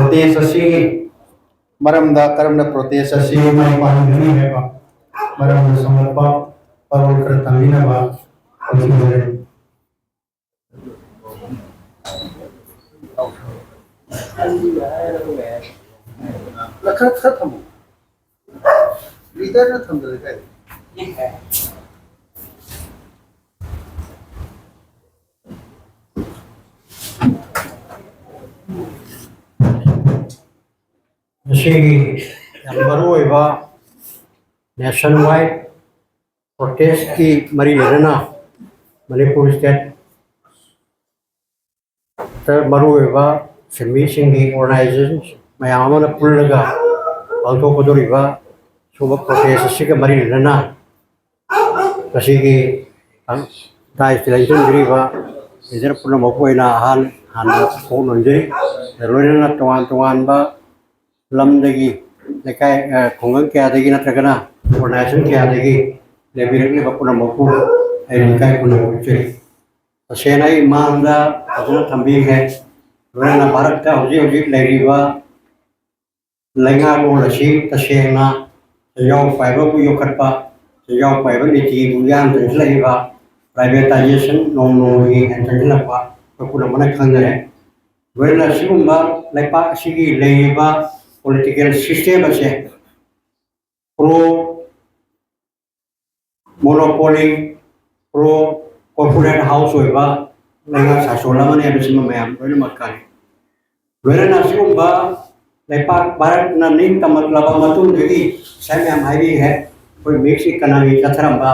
protest asi maramda karamna protest asi mai pangani heba maramda samarpa parol kartamina ba osimare lakhat khatam leader na tham dare kai yang baru iba nationwide protest ki mari lerana Manipur state ter baru iba semi singi organizations mayam mana pullaga alto kodur iba suba protest sih ke mari lerana kasi ki dai selection diri iba ijar puna mau ina hal ko nonjeri lerana tuan ba lamdagi lekai kongang kya dagi na tragana organization kya dagi lebirni bakuna moku ai lekai kuna uceri asenai manda aduna thambi hai rana bharat ka hoji leriwa lenga lo lasi tasena yau fiber bu yokatpa yau fiber ni ti bu yan leriwa privatization no hi entangla pa bakuna mana khangare wena sigumba lepa sigi leriwa political system আছে pro monopoly pro corporate house hoiba lenga sasola mane abisima mayam wena makani wena nasigumba lepa barat na ning tamatlaba matun degi samyam haibi hai koi mixi kanagi katharamba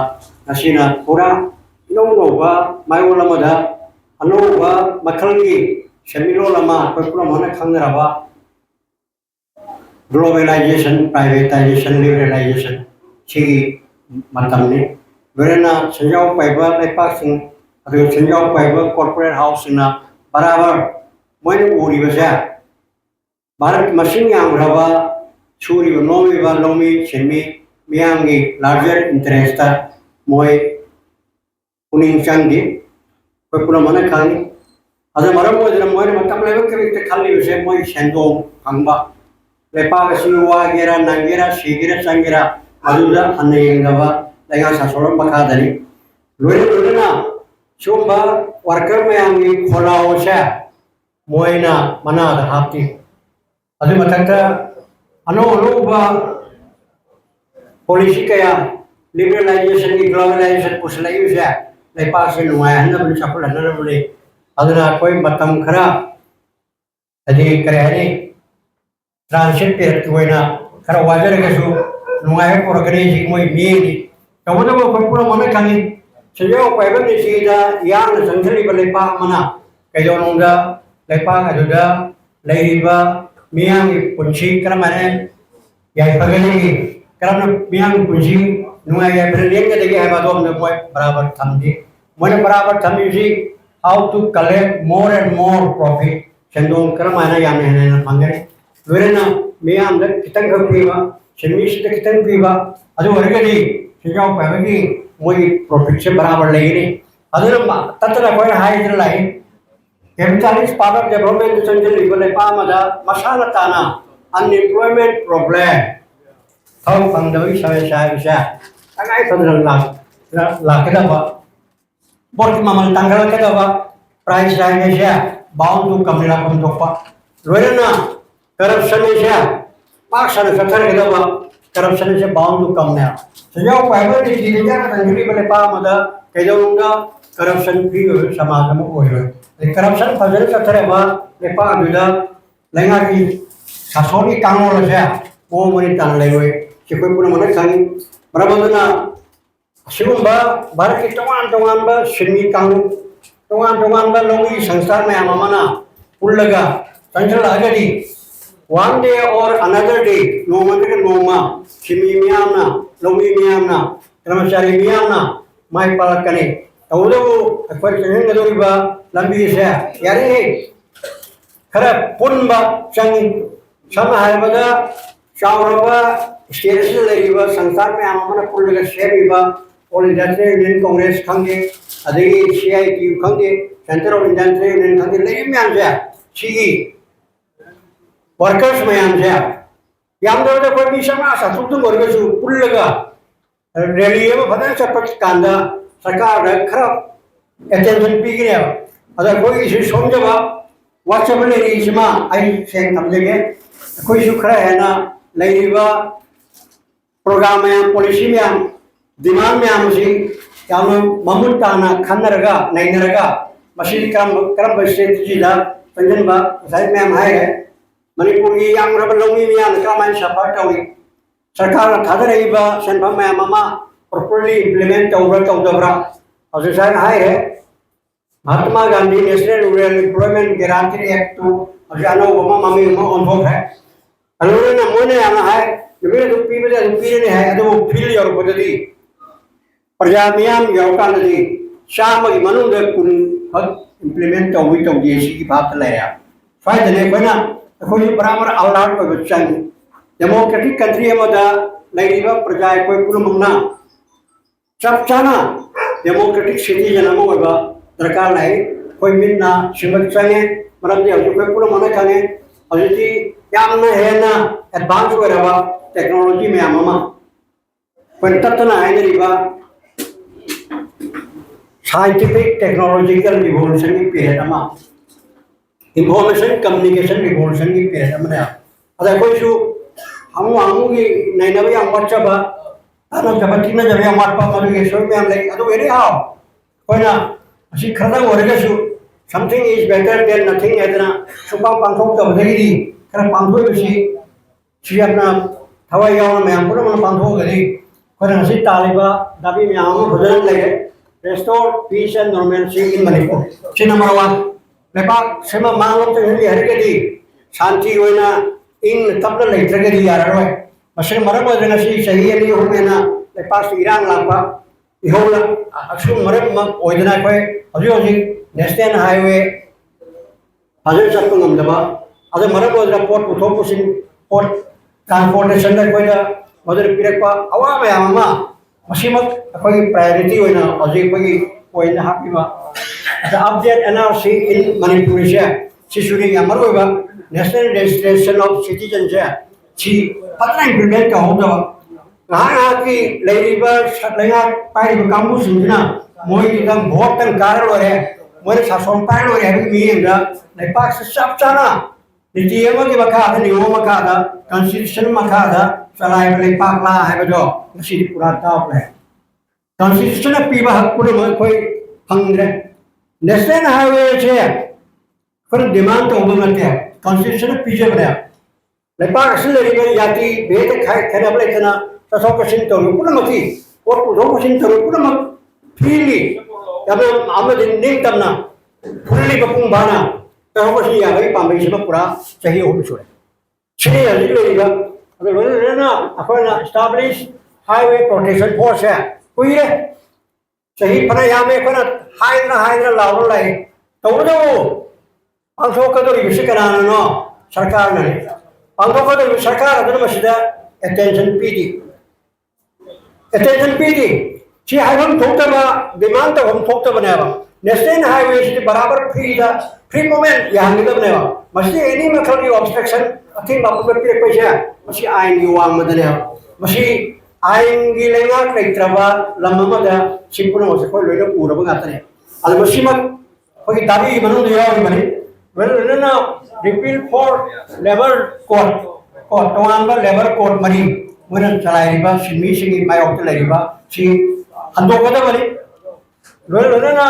nasina pura no ba mayola mada ano ba makhalgi shamilo lama koi pura mana khangraba globalization, privatization, liberalization, sigi matam ni. Berana senjau fiber lepas sing, atau senjau fiber corporate house na barabar, mana uri besar. Barat mesin yang berapa, curi nomi ba nomi semi, miangi larger interest ta, moi kuning canggih, kau mana kali. Ada maram moi dalam moi matam level kita kali besar moi sendong angba. lepa siwa gira nangira sigira sangira aduda anayengaba lenga sasolam bakadari lure na chumba worker meyangi khola osha moina mana da hapti adu matanta ano ba polisi kaya liberalization ki globalization puslai usha lepa sinwaya handa bul chapul handa bul aduna koi matam khara adi kare transit period kuena kara wajar ke su nungai organizing moi mieni kamuda mo pura mana kani sejo paiba ni sida yang sanghali balepa mana kayo nungga lepa aduda leiba miang kunci kara mana yai pagani kara miang kunci nungai ya berlian ke degi hai badom ne moi barabar thamdi moi barabar thamdi si how to collect more and more profit sendong kara mana yang ne mangare Lurena miam da kitang kapiwa semis da kitang piwa adu wargadi sejauh pagi moi profit se barabar lagi ni adu na tatra koi hai idra lai capitalism part of development central level pa mada masala tana unemployment problem thau pangdawi sai angai padran la kada ba bot mamal tanggal kada ba price rai sha bound to kamila kom topa lurena corruption is ya paksa na sakar kita ba corruption is bound to come now sejauh fiber di sini kan tanggali bale pa mada kayonga corruption free samaj mo hoyo corruption fajar sakar ba lepa aduda lenga ki sasoni kangol sa mo moni tan lewe sikoi puna mana kan barabandana sigumba barak tongan ba simi kang tongan ba longi sangsar me amana pullaga sanjal agadi one day or another day, no matter noma, Shimi Miamna, Lomi Miamna, Ramachari Miamna, my Palakane, Taudu, a question in the river, Lambisa, Yari, Kara Punba, Chang, Sama Halbada, Shaurava, Station River, Sansar Miamana, Pulga Sheriva, all in that in Congress Kangi, Adi, CIT Kangi, Center of Industry and Kangi, Lamianja, Chigi. Workers ma'am से यामदों कोई भी समाज सातुम वर्गसु पुल्लगा rally में फतन चपट कांदा सरकार खरा attention पीगने अगर कोई इशू समझवा व्हाट्सएप ले रही इसमा आई से समझेंगे कोई इशू खरा है ना लेरिवा प्रोग्राम में पॉलिसी में डिमांड में आमसी याम ममुन ताना खन्नरगा नैनरगा मशीन करम स्ट्रेटजी दा संजनबा साइड में हम है मणिपुर की याम रब लौंगी में क्रमाइन सफर तौरी सरकार थादरइबा सेंफम में ममा प्रॉपर्ली इंप्लीमेंट तौबर तौदबरा और साइड है Mahatma Gandhi National Rural Employment Guarantee Act तो अजानो ममा ममी ऑन है अलोने न मोने आना है मेरे तो पीबे ने है अदो फील और पद्धति प्रजा मियाम यौकानदी शाम की मनुंग कुन इंप्लीमेंट तौवी तौदी की बात लेया फायदने कोना कोई बराबर अलाउड को बच्चन डेमोक्रेटिक कंट्री अमदा लेरिबा प्रजा कोई पुलमना सब चाना डेमोक्रेटिक सिटीजन अमोबा दरकार है कोई मिलना सिमत चंगे मरम दे कोई पुलमना खाने अजति यामना है ना एडवांस होरबा टेक्नोलॉजी में आमा कोई ततना है रिबा साइंटिफिक टेक्नोलॉजिकल रिवॉल्यूशन की पीरियड अमा इंफॉर्मेशन कम्युनिकेशन रिवॉल्यूशन की पीरियड अमने अदा कोई सु हम की नैनबे हम व्हाट्सएप ताना जबती न जबे हम व्हाट्सएप मदुगे सो में हम ले अदो वेरी हाउ कोइना असि खरदा ओरगसु something is better than nothing एदना सुपा पांथोक तबदगी खरा पांथोय बसी छि अपना थवाई गाव में हम पुरा पांथोक गरी कोइना असि तालिबा दाबी में हम भजन लगे restore peace and normalcy in Manipur. Chi number 1 lepak sema mangom te heli hergedi shanti hoina in tabla leitragedi yararoi mashe maram odena si sahi ali homena lepak Iran lapa ihola aksu maram oidena koi hoji national highway hajar sapungam daba adu maram odena port uthopusin port transportation da koida modern pirakpa awama yamama मसीमत कोई priority होना अजी कोई कोई ना हापीवा the update NRC इन मणिपुर से शिशुरी अमर होगा national registration of citizen से ची पतना इंप्लीमेंट का होगा कहाँ की लेरिबा लेगा पाई कामू सिंजना मोई एकदम बहुत तन कारण हो रहे मोरे शासन पाई हो रहे भी इंदा लेपाक से सब चाना नीति एवं की बका आधा नियमों मका आधा कॉन्स्टिट्यूशन मका आधा सलाह बले पाकला है बजो नसी पूरा ताप है कॉन्स्टिट्यूशन पीबा हक पूरे में कोई फंगरे नेशनल हाईवे से पर डिमांड तो उबमते है कॉन्स्टिट्यूशन पीछे बनाया लेपा असल लेरिबे याती बेटे खाए खाने बले इतना ससो कशिन तो पूरा मती और दो कशिन तो पूरा मत फ्रीली जब आमद निंग तमना फुल्ली बपुंग बाना तो कशिन या भाई पांबे से पूरा चाहिए हो बिछोड़े छे अली लेरिबा अगर वो ना अपन एस्टैब्लिश हाईवे प्रोटेक्शन फोर्स है कोई रे सही पना यहाँ में कोई हाई ना लाओ लाई तो वो जो अंशों का तो रिविशन कराना ना सरकार ने अंशों का तो सरकार अदर मशीदा अटेंशन पीटी ची हाईवे हम थोकता बा डिमांड तो हम थोकता बने बा नेशनल हाईवे से बराबर फ्री मोमेंट यहाँ निकल बने बा मशीद एनी मतलब की ऑब्स्ट्रक्शन अथी बापू में फिर पैसा मशीद आइन की वांग मदने मशीद आइन की लेंगा लेत्रबा लम्बा मदा सिंपुल मसे कोई लोग पूरा बगाते हैं अल मशीद मत कोई दाबी मनु दिया हुआ बने वेल ना रिपील फॉर लेबर कोड तो आंबा लेबर कोड मरी वरन चलाए रिबा सिमी सिंगी माय ऑक्ट ले रिबा सी हंदो कदा बने वेल ना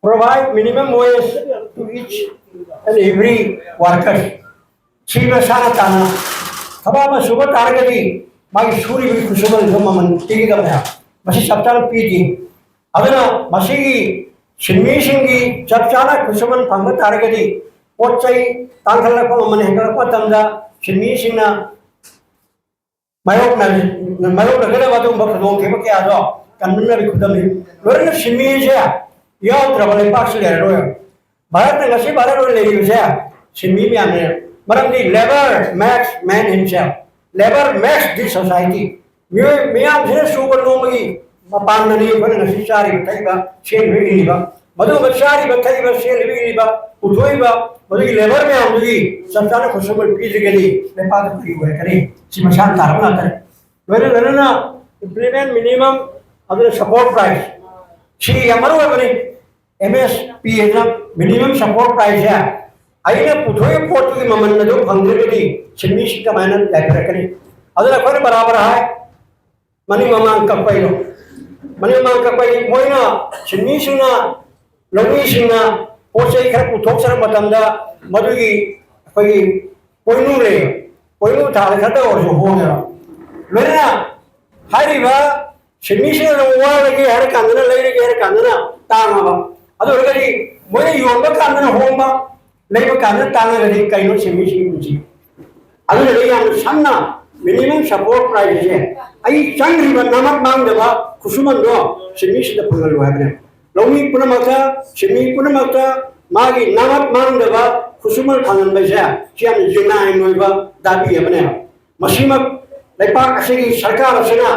provide minimum wage to each and every worker. Chima sana tana. Kaba ma suba targeti. Magi suri bi kusuba zoma man tigi gamya. Masi sabtana piti. Adana masi sinmi singi sabtana kusuman panga targeti. Pochai tangkala ko man hengala ko tamda sinmi singna. Mayok na gada batu mbak dong ke kya do. Kanunna bi kudam ni. Lorna sinmi je. याद रबले पास ले रहे हो भारत में नसी भारत में ले रही है सिमी में आने मरम the labour makes man himself labour makes the society मैं आप से सुपर नोमगी पान नहीं बने नसी सारी बताइएगा चेंज हुई नहीं बा मधु बचारी बथई बसे लिबी उठोई मधुगी लेबर में आमुगी सरकार को खुशमल पीज गली ने पाद पी हुए करे सिमशान तारना करे वेरे ना implement minimum other support price सी यमरो बने MSP ना मिनिमम सपोर्ट प्राइस है आइने पुठोई पोर्ट की ममन न जो फंगरेडी सिमिश का मायना जाकर करे अदर कोई बराबर है मनी ममान का पैलो मनी ममान का पै मोइना सिमिशना लौमीसिंना पोचै खर पुथोक्सर मतमदा मधुगी कोई पोइनु रे पोइनु थाल खत और जो होगा लोना हारिबा सिमिशना वालगे हर कांदना लेगे हर कांदना तांगबा अदो रगरी मोय योंबा कांदना होंबा लेबा कांदना तांगरदी कइनो सिमिशि मुजी अदो ले याम सन्ना मिनिमम सपोर्ट प्राइस है आई संग्रीबा नमक मांगदबा खुसुमन दो सिमिशि द फंगल वाबने लौमी पुनमका सिमी पुनमका मागी नमक मांगदबा खुसुमल फंगनबैसे सियाम जिनाय नोइबा दाबी हमने मसिमक लेपाक असिगी सरकार असना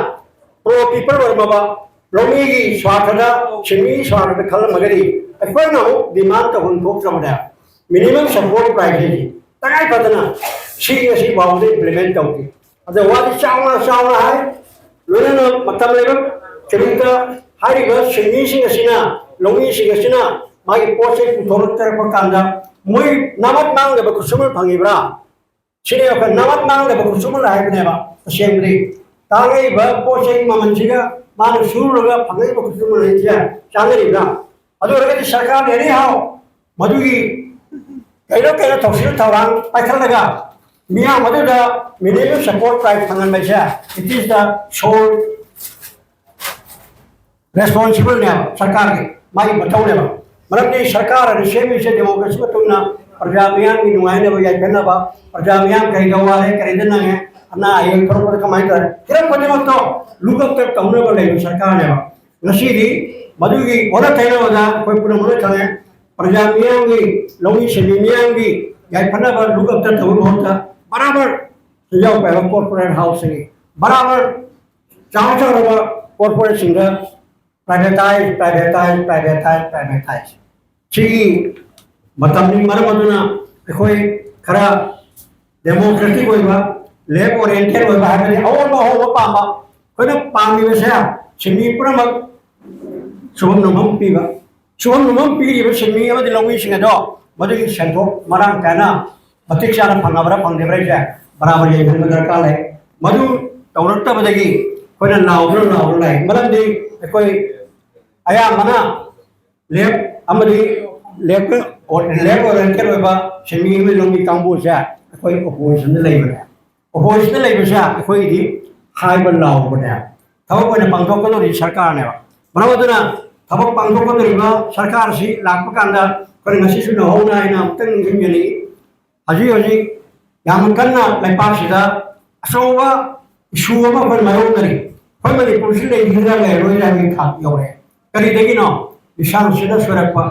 प्रो पीपल वर्मबा लौमी की स्वार्थदा सिमी स्वार्थ खल मगरी अखोइनो डिमांड तो हुन थोक समदा मिनिमम सपोर्ट प्राइस है तगाई पदना सी बाउंडे इम्प्लीमेंट तौकी अदो वादी चावना है लोना मतम लेबा चरिता हारिबा सिमिसिंग असिना लौमीसिंग असिना मागी पोसे पुथोरतर पकांदा मोय नमक मांगदबा खुसुमल फंगिब्रा सिने अख नमक मांगदबा खुसुमल हाइबनेबा असेंबली तागैबा पोसे ममनसिगा मान सुरुगा फंगैबा खुसुमल हैया चांगरिब्रा अदो रगदि सरकार नेरि हाव मधुगी कैनो थौसिल थौरांग पाइखलगा मिया मधुदा मिनिमम सपोर्ट प्राइस फंगनबैसा it is the sole responsible ने सरकार के माई मथौ ने मरमदी सरकार सेमी से डेमोक्रेसी तुमना प्रजा मियां की नुआइने बया करनबा प्रजा मियां कई गवारे करेदना है अन्ना आयल पर कमाई कर किरम पदिमतो लुकप तक तौने बले सरकार ने नसीदी मधुगी ओला तैनवदा कोई पुन मन चले प्रजा मियां की लौनी से मियां की याय फनबा लुकप तक तौन होता बराबर जाओ पे कॉर्पोरेट हाउस से बराबर चाचा कॉर्पोरेट सिंगर प्राइवेटाइज सिगी मतमनी मरमदुना अखोई खरा डेमोक्रेटिक होइबा लेफ्ट ओरिएंटेड होइबा हाबे अवबा होबा पामा कोइना पामिबसे सिमी पुरमक सुबम नमम पीबा सिमी अमदि लौमी सिंगदो मदुगी सेंथो मरांग काना मतिक चाना फंगाबरा फंगदेब्रा जा बराबर येन दरकार है मदु तौरतबदगी कोइना नावब्रो लाय मरमदि अखोई आया मना लेफ्ट अमदि लेफ्ट ओरिएंटेड होइबा सिमी में लौमी कांबू से अखोई ओपोजिशन लेबसे अखोईदी हाइबा लावबने थबक ओइना पांगथोकदोरि सरकार ने मरमदुना थबक पांगथोकदोरिबा सरकार सि लाकपकांदा कोइ नसिसु नहौना आइना अमतंग निंगनि हजी याम कन्ना लेपासिदा असौबा इशू अमा कोइ मायोनरि कोइ मणिपुर सि लेहिरा लेरोइरा नि खात यौरे करिदेगिनो इशान सिदा सुरकपा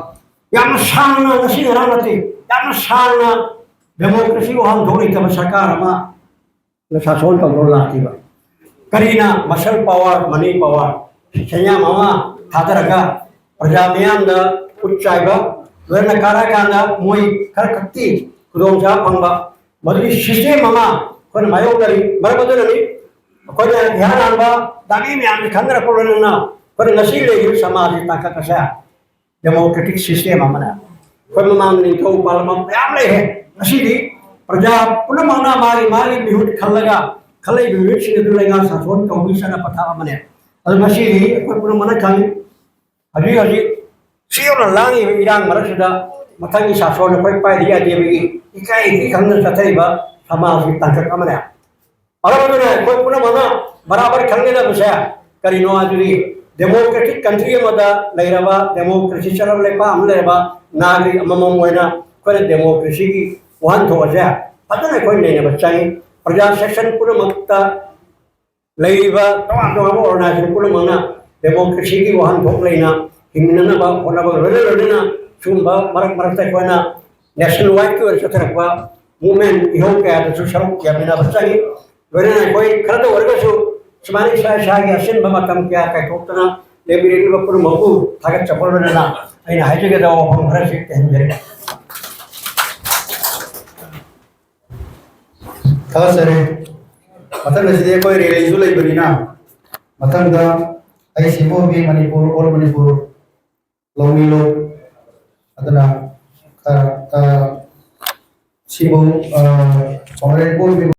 याम सांगना नसि रानते याम सांगना डेमोक्रेसी वहां धोरी तब सरकार अमा शासन तौर लातीबा करीना मसल पावर मनी पावर सैया मामा थादरगा प्रजा मियामदा उच्चाइबा लोना काराकांदा मोई खरकत्ती खुदोंजा फंबा मदुगी सिस्टम मामा कोन मायोगरी मरबदुननि कोन ध्यान आनबा दागी मियाम खंदर कोरनना कोन नसीले समाज ताकतसा डेमोक्रेटिक सिस्टम अमना कोन मांगनि तो पार्लियामेंट याम ले है नसीदी प्रजा पुनमना मारी बिहुट खलगा खलै बिहुट सिदुलेगा शासन कमिशन पथा अमने अदु नसीदी कोन पुनमना खाली हजी सियोना लांगी इरांग मरसदा मथंगी शासन कोइ पाइदिया देबी इकाई की खंदर सथैबा समाज की ताकत अमने अरबदुने कोइ पुनमना बराबर खंगेदा बसा करिनो आजुरी डेमोक्रेटिक कंट्री मदा लेरबा डेमोक्रेसी चलब लेपा अमलेबा नागरिक अममम होइना कोइ डेमोक्रेसी की वहां थोजा पतने कोइ नेने बच्चाई प्रजा सेक्शन पुनमक्ता लेबा तो ऑर्गेनाइजेशन पुनमना डेमोक्रेसी की वहां थोक लेना हिमनना बा होनबा रोलेना सुंबा मरक कोइना नेशनल वाइड की वरसतरबा मूवमेंट इहो के आदसु शरम के बिना बच्चाई रोलेना कोइ खरद वर्गसु समानी शाही असिन बमा कम क्या कह ठोकतना लेबिरेटी बपुर मकु थागत चपलना ꯑꯩꯅ ꯍꯥꯏꯖꯒꯗꯕ ꯋꯥꯐꯝ ꯈꯔꯁꯤ ꯊꯝꯖꯔꯤ ꯊꯥꯒꯠꯆꯔꯤ ꯃꯊꯪꯗꯁꯤꯗꯤ ꯑꯩꯈꯣꯏ ꯔꯦꯂꯤꯁꯨ ꯂꯩꯕꯅꯤꯅ ꯃꯊꯪꯗ ꯑꯩ ꯁꯤꯡꯕꯣꯝꯒꯤ ꯃꯅꯤꯄꯨꯔ ꯑꯣꯜ ꯃꯅꯤꯄꯨꯔ ꯂꯧꯃꯤꯂꯣ ꯑꯗꯨꯅ ꯁꯤꯕꯨ ꯀꯣꯡꯒ꯭ꯔꯦꯁ